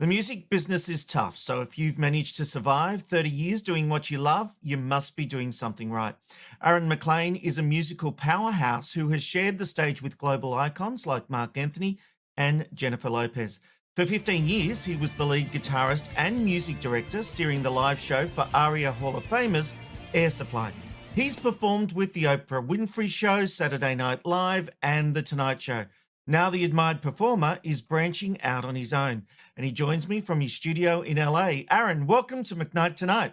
The music business is tough, so if you've managed to survive 30 years doing what you love, you must be doing something right. Aaron Mclain is a musical powerhouse who has shared the stage with global icons like Mark Anthony and Jennifer Lopez. For 15 years, he was the lead guitarist and music director, steering the live show for ARIA Hall of Famers Air Supply. He's performed with The Oprah Winfrey Show, Saturday Night Live, and The Tonight Show. Now the admired performer is branching out on his own, and he joins me from his studio in LA. Aaron, welcome to McKnight Tonight.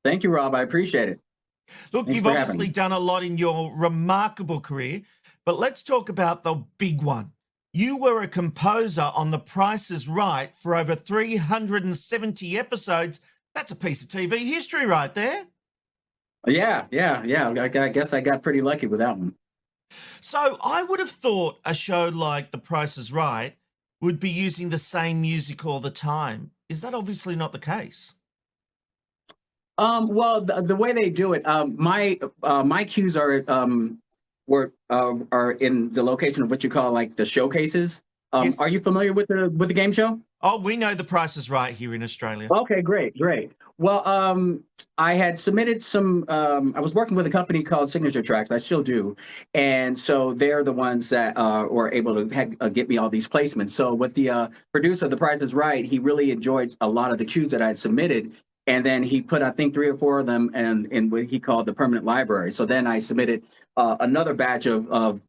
Thank you, Rob. I appreciate it. Look, Thanks you've for having obviously me. done a lot in your remarkable career, but let's talk about the big one. You were a composer on The Price is Right for over 370 episodes. That's a piece of TV history right there. Yeah. I guess I got pretty lucky with that one. So I would have thought a show like The Price is Right would be using the same music all the time. Is that obviously not the case? Well, the way they do it, my cues are in the location of what you call like the showcases. Yes. Are you familiar with the game show? Oh, we know The Price is Right here in Australia. Okay, great. Well, I had submitted some. I was working with a company called Signature Tracks. I still do, and so they're the ones that were able to get me all these placements. So with the producer of The Price is Right, he really enjoyed a lot of the cues that I had submitted, and then he put I think 3 or 4 of them in what he called the permanent library. So then I submitted another batch of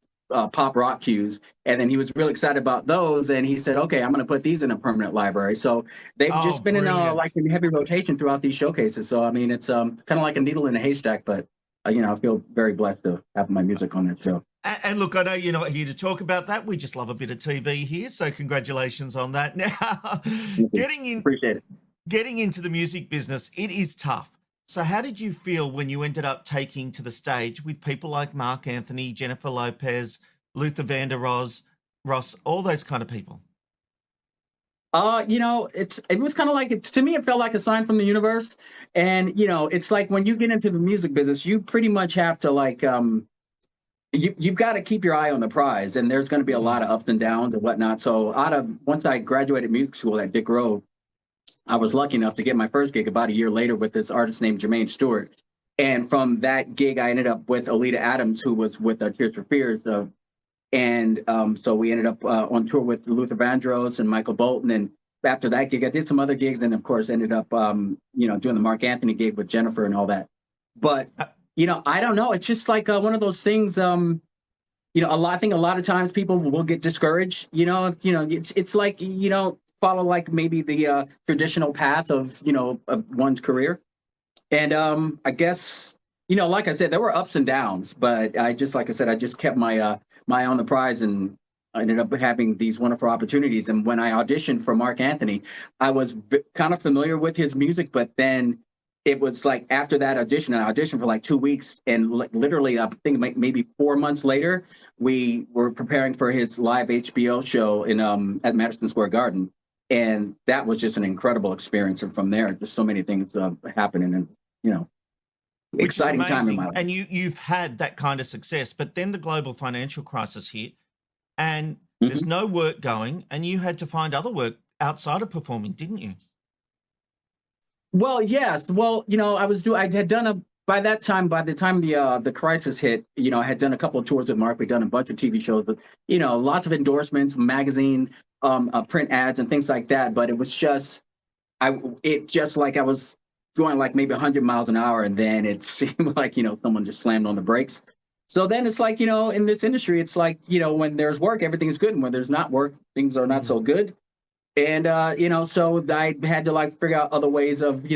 pop rock cues, and then he was really excited about those, and he said, "Okay, I'm going to put these in a permanent library." So they've Oh, just been brilliant. in heavy rotation throughout these showcases. So I mean, it's kind of like a needle in a haystack, but I feel very blessed to have my music on that show. And look, I know you're not here to talk about that. We just love a bit of TV here, so congratulations on that. Now, Thank you. getting in, Appreciate it. getting into the music business, it is tough. So how did you feel when you ended up taking to the stage with people like Mark Anthony, Jennifer Lopez, Luther Vandross, Ross, all those kind of people? It was kind of like to me, it felt like a sign from the universe. And it's like when you get into the music business, you pretty much have to you've got to keep your eye on the prize, and there's going to be a Mm. lot of ups and downs and whatnot. So once I graduated music school at Dick Rowe, I was lucky enough to get my first gig about a year later with this artist named Jermaine Stewart. And from that gig, I ended up with Alita Adams, who was with Tears for Fears. And so we ended up on tour with Luther Vandross and Michael Bolton. And after that gig, I did some other gigs, and of course ended up, doing the Mark Anthony gig with Jennifer and all that. But Uh, I don't know. It's just like one of those things. I think a lot of times people will get discouraged. It's like you don't follow like maybe the traditional path of one's career. And I guess like I said, there were ups and downs, but like I said, I just kept my eye on the prize, and I ended up having these wonderful opportunities. And when I auditioned for Mark Anthony, I was kind of familiar with his music, but then it was like after that audition, I auditioned for like 2 weeks, and literally, I think maybe 4 months later, we were preparing for his live HBO show in at Madison Square Garden, and that was just an incredible experience. And from there, just so many things happening, and you know, which is exciting time in my amazing. life. And you've had that kind of success, but then the global financial crisis hit and there's Mhm. no work going, and you had to find other work outside of performing, didn't you? Well, yes. Well, I had done by that time, by the time the crisis hit, I had done a couple of tours with Mark. We'd done a bunch of TV shows, but lots of endorsements, magazine, print ads, and things like that. But it was just, it just like I was going like maybe 100 miles an hour, and then it seemed like someone just slammed on the brakes. So then it's like in this industry, it's like when there's work, everything's good, and when there's not work, things are not Mm. so good. And so I had to like figure out other ways of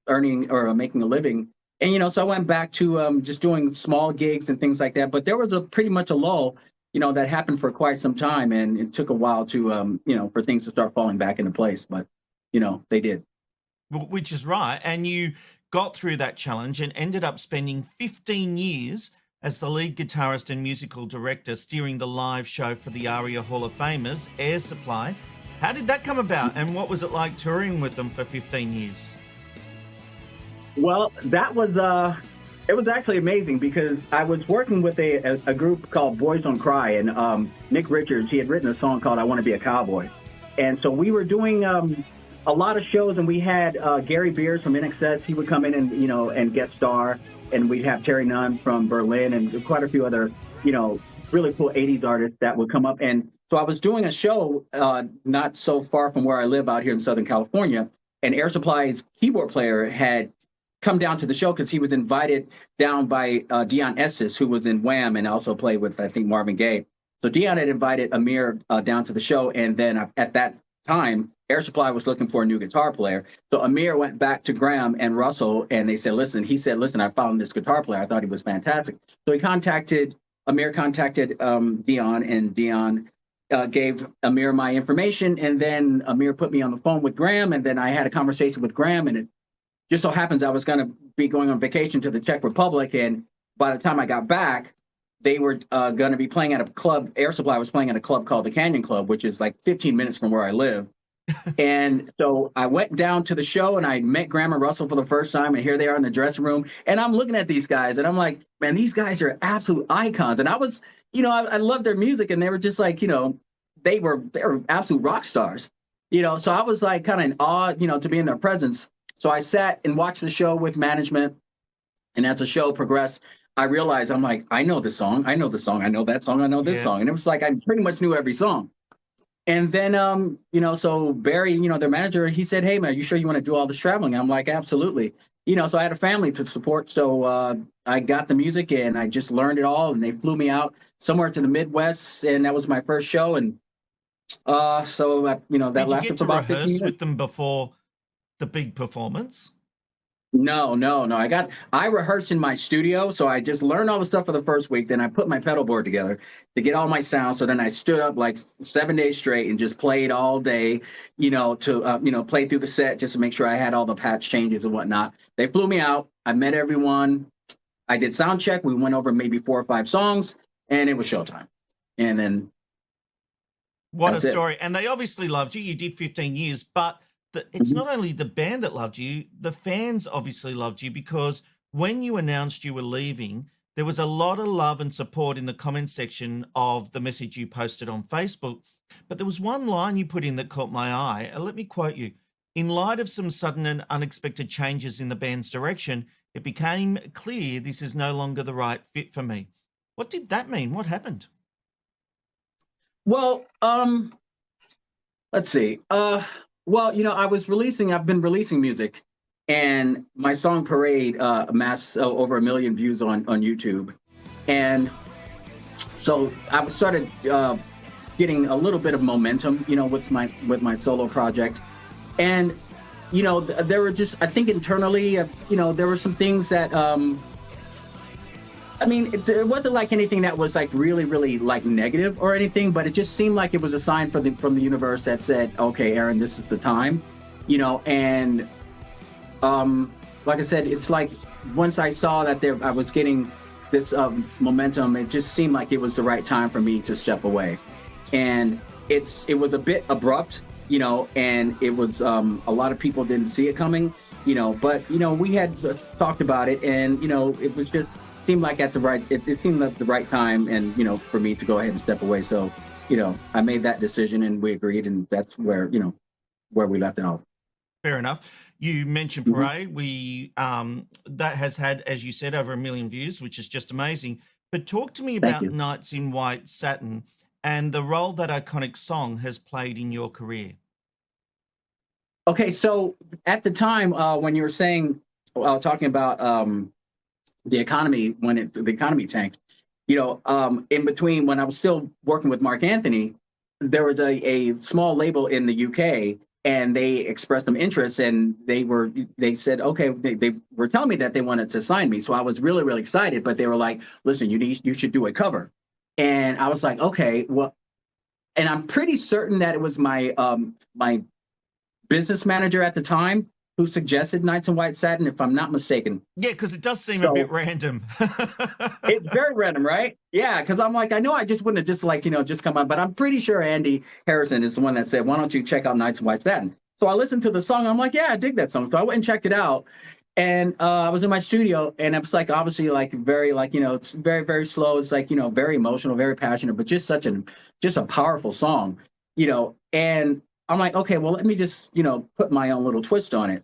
earning or making a living. And so I went back to just doing small gigs and things like that. But there was a pretty much a lull, that happened for quite some time, and it took a while to for things to start falling back into place. But they did. Which is right. And you got through that challenge and ended up spending 15 years as the lead guitarist and musical director steering the live show for the ARIA Hall of Famers Air Supply. How did that come about, and what was it like touring with them for 15 years? Well, that was it was actually amazing because I was working with a group called Boys Don't Cry, and Nick Richards, he had written a song called "I Want to Be a Cowboy," And so we were doing a lot of shows, and we had Gary Beers from NXS. He would come in and and guest star, and we'd have Terry Nunn from Berlin and quite a few other really cool '80s artists that would come up. And so I was doing a show not so far from where I live out here in Southern California, and Air Supply's keyboard player had come down to the show because he was invited down by Dion Estes, who was in Wham and also played with, I think, Marvin Gaye. So Dion had invited Amir down to the show, and then at that time, Air Supply was looking for a new guitar player. So Amir went back to Graham and Russell, and they said, listen, I found this guitar player. I thought he was fantastic. So Amir contacted Dion, and Dion gave Amir my information, and then Amir put me on the phone with Graham, and then I had a conversation with Graham, and it just so happens I was going to be going on vacation to the Czech Republic, and by the time I got back, they were going to be playing at a club. Air Supply was playing at a club called the Canyon Club, which is like 15 minutes from where I live. And so I went down to the show, and I met Graham and Russell for the first time, and here they are in the dressing room, and I'm looking at these guys, and I'm like, man, these guys are absolute icons. And I was, I loved their music, and they were just like, they were absolute rock stars, so I was like kind of in awe, to be in their presence. So I sat and watched the show with management, and as the show progressed, I realized, I'm like, I know this song, I know the song, I know that song, I know this song. And it was like, I pretty much knew every song. And then, so Barry, their manager, he said, hey, man, are you sure you want to do all this traveling? I'm like, absolutely. So I had a family to support. So I got the music, and I just learned it all. And they flew me out somewhere to the Midwest. And that was my first show. And that lasted for about 15 minutes. Did you get to rehearse with them before the big performance? No. I rehearsed in my studio. So I just learned all the stuff for the first week. Then I put my pedal board together to get all my sound. So then I stood up like 7 days straight and just played all day, to play through the set just to make sure I had all the patch changes and whatnot. They flew me out. I met everyone. I did sound check. We went over maybe 4 or 5 songs, and it was showtime. And then what a story. And they obviously loved you. You did 15 years, but it's not only the band that loved you, the fans obviously loved you, because when you announced you were leaving, there was a lot of love and support in the comments section of the message you posted on Facebook. But there was one line you put in that caught my eye. Let me quote you. In light of some sudden and unexpected changes in the band's direction, it became clear this is no longer the right fit for me. What did that mean? What happened? Well, let's see. I've been releasing music, and my song Parade amassed over 1 million views on YouTube. And so I started getting a little bit of momentum, with my solo project. And, there were just, I think internally, there were some things that, it wasn't like anything that was like really, really like negative or anything, but it just seemed like it was a sign from the universe that said, okay, Aaron, this is the time, and like I said, it's like once I saw that I was getting this momentum, it just seemed like it was the right time for me to step away. And it was a bit abrupt, and it was a lot of people didn't see it coming, but we had talked about it, and it was just seemed like it seemed like the right time, and for me to go ahead and step away. So I made that decision, and we agreed, and that's where we left it off. Fair enough. You mentioned Parade. We that has had, as you said, over 1 million views, which is just amazing. But talk to me about Nights in White Satin and the role that iconic song has played in your career. Okay, so at the time when you were saying, talking about the economy, when the economy tanked, in between when I was still working with Mark Anthony, there was a small label in the UK, and they expressed some interest, and they said, okay, they were telling me that they wanted to sign me. So I was really, really excited, but they were like, listen, you should do a cover. And I was like, okay, well, and I'm pretty certain that it was my my business manager at the time who suggested Nights in White Satin, if I'm not mistaken. Yeah, because it does seem a bit random. It's very random, right? Yeah, because I'm like, I know I just wouldn't have just just come on, but I'm pretty sure Andy Harrison is the one that said, why don't you check out Nights in White Satin? So I listened to the song. I'm like, yeah, I dig that song. So I went and checked it out. And I was in my studio, and it's like, obviously, like very, it's very, very slow. It's like, very emotional, very passionate, but just a powerful song, and I'm like, okay, well, let me just, put my own little twist on it.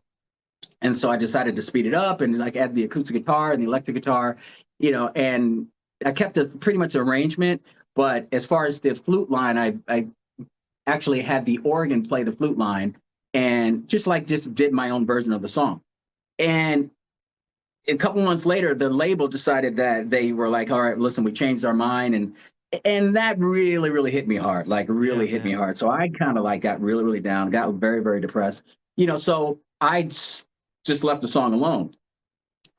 And so I decided to speed it up and like add the acoustic guitar and the electric guitar, and I kept a pretty much arrangement. But as far as the flute line, I actually had the organ play the flute line and just did my own version of the song. And a couple months later, the label decided that they were like, all right, listen, we changed our mind. And that really, really hit me hard, like Yeah, really hit me man. hard. So I kind of like got really, really down, got very, very depressed, so just left the song alone.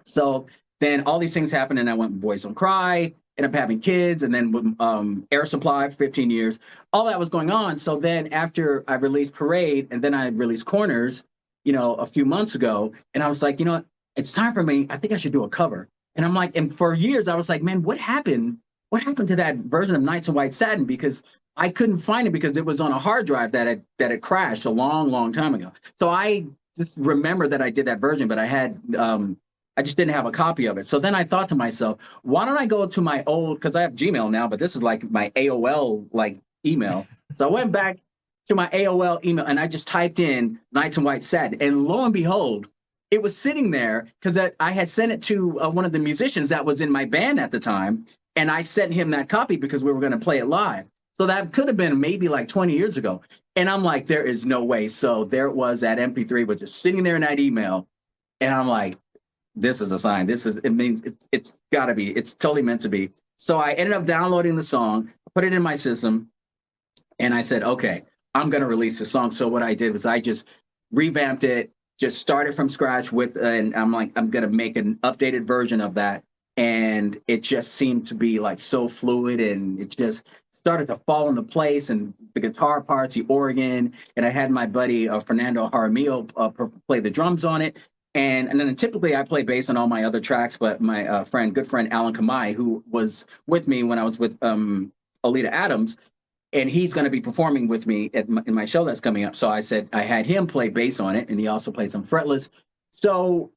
So then all these things happened, and I went Boys Don't Cry, ended up having kids, and then with Air Supply for 15 years. All that was going on. So then after I released Parade, and then I released Corners, a few months ago, and I was like, what? It's time for me. I think I should do a cover. And I'm like, and for years I was like, man, what happened? What happened to that version of Nights in White Satin? Because I couldn't find it because it was on a hard drive that had crashed a long, long time ago. So I just remember that I did that version, but I just didn't have a copy of it. So then I thought to myself, why don't I go to my old, because I have Gmail now, but this is like my AOL like email. So I went back to my AOL email and I just typed in Nights in White Satin, and lo and behold, it was sitting there because I had sent it to one of the musicians that was in my band at the time, and I sent him that copy because we were going to play it live. So that could have been maybe like 20 years ago. And I'm like, there is no way. So there it was, that MP3 was just sitting there in that email. And I'm like, this is a sign. It means it's got to be. It's totally meant to be. So I ended up downloading the song, put it in my system, and I said, okay, I'm going to release the song. So what I did was I just revamped it, just started from scratch and I'm like, I'm going to make an updated version of that. And it just seemed to be like so fluid, and it just started to fall into place, and the guitar parts, the organ, and I had my buddy Fernando Jaramillo play the drums on it. And then typically I play bass on all my other tracks, but my good friend Alan Kamai, who was with me when I was with Alita Adams, and he's going to be performing with me in my show that's coming up. So I said I had him play bass on it, and he also played some fretless. So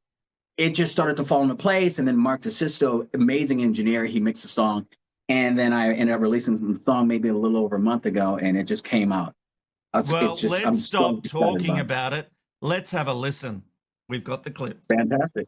it just started to fall into place. And then Mark DeSisto, amazing engineer, he mixed the song. And then I ended up releasing the song maybe a little over a month ago, and it just came out. Well, I'm let's so stop excited talking about it. about it. Let's have a listen. We've got the clip. Fantastic.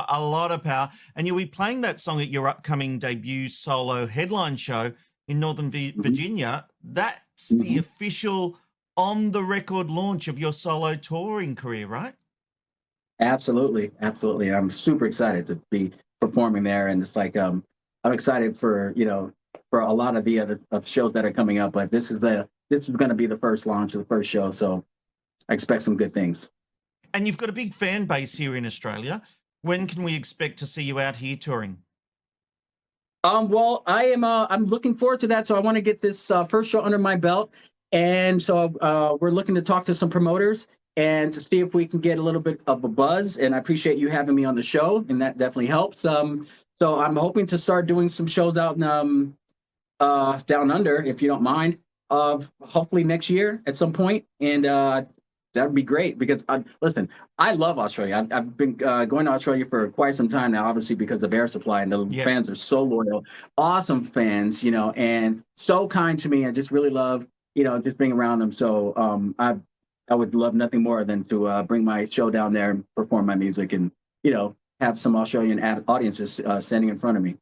A lot of power. And you'll be playing that song at your upcoming debut solo headline show in Northern Virginia. That's the official on the record launch of your solo touring career, right? Absolutely. Absolutely. I'm super excited to be performing there. And it's like, I'm excited for a lot of the other shows that are coming up, but this is going to be the first launch of the first show. So I expect some good things. And you've got a big fan base here in Australia. When can we expect to see you out here touring? Well, I'm looking forward to that. So I want to get this first show under my belt. And so we're looking to talk to some promoters and to see if we can get a little bit of a buzz. And I appreciate you having me on the show, and that definitely helps. So I'm hoping to start doing some shows out in down under, if you don't mind, hopefully next year at some point. And that would be great because, listen, I love Australia. I've been going to Australia for quite some time now, obviously because of Air Supply, and the fans are so loyal, awesome fans, and so kind to me. I just really love, just being around them. So I would love nothing more than to bring my show down there and perform my music and, have some Australian audiences standing in front of me.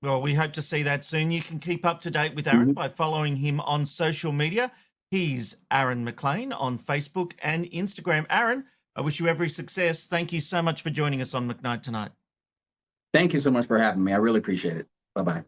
Well, we hope to see that soon. You can keep up to date with Aaron by following him on social media. He's Aaron Mclain on Facebook and Instagram. Aaron, I wish you every success. Thank you so much for joining us on McKnight Tonight. Thank you so much for having me. I really appreciate it. Bye-bye.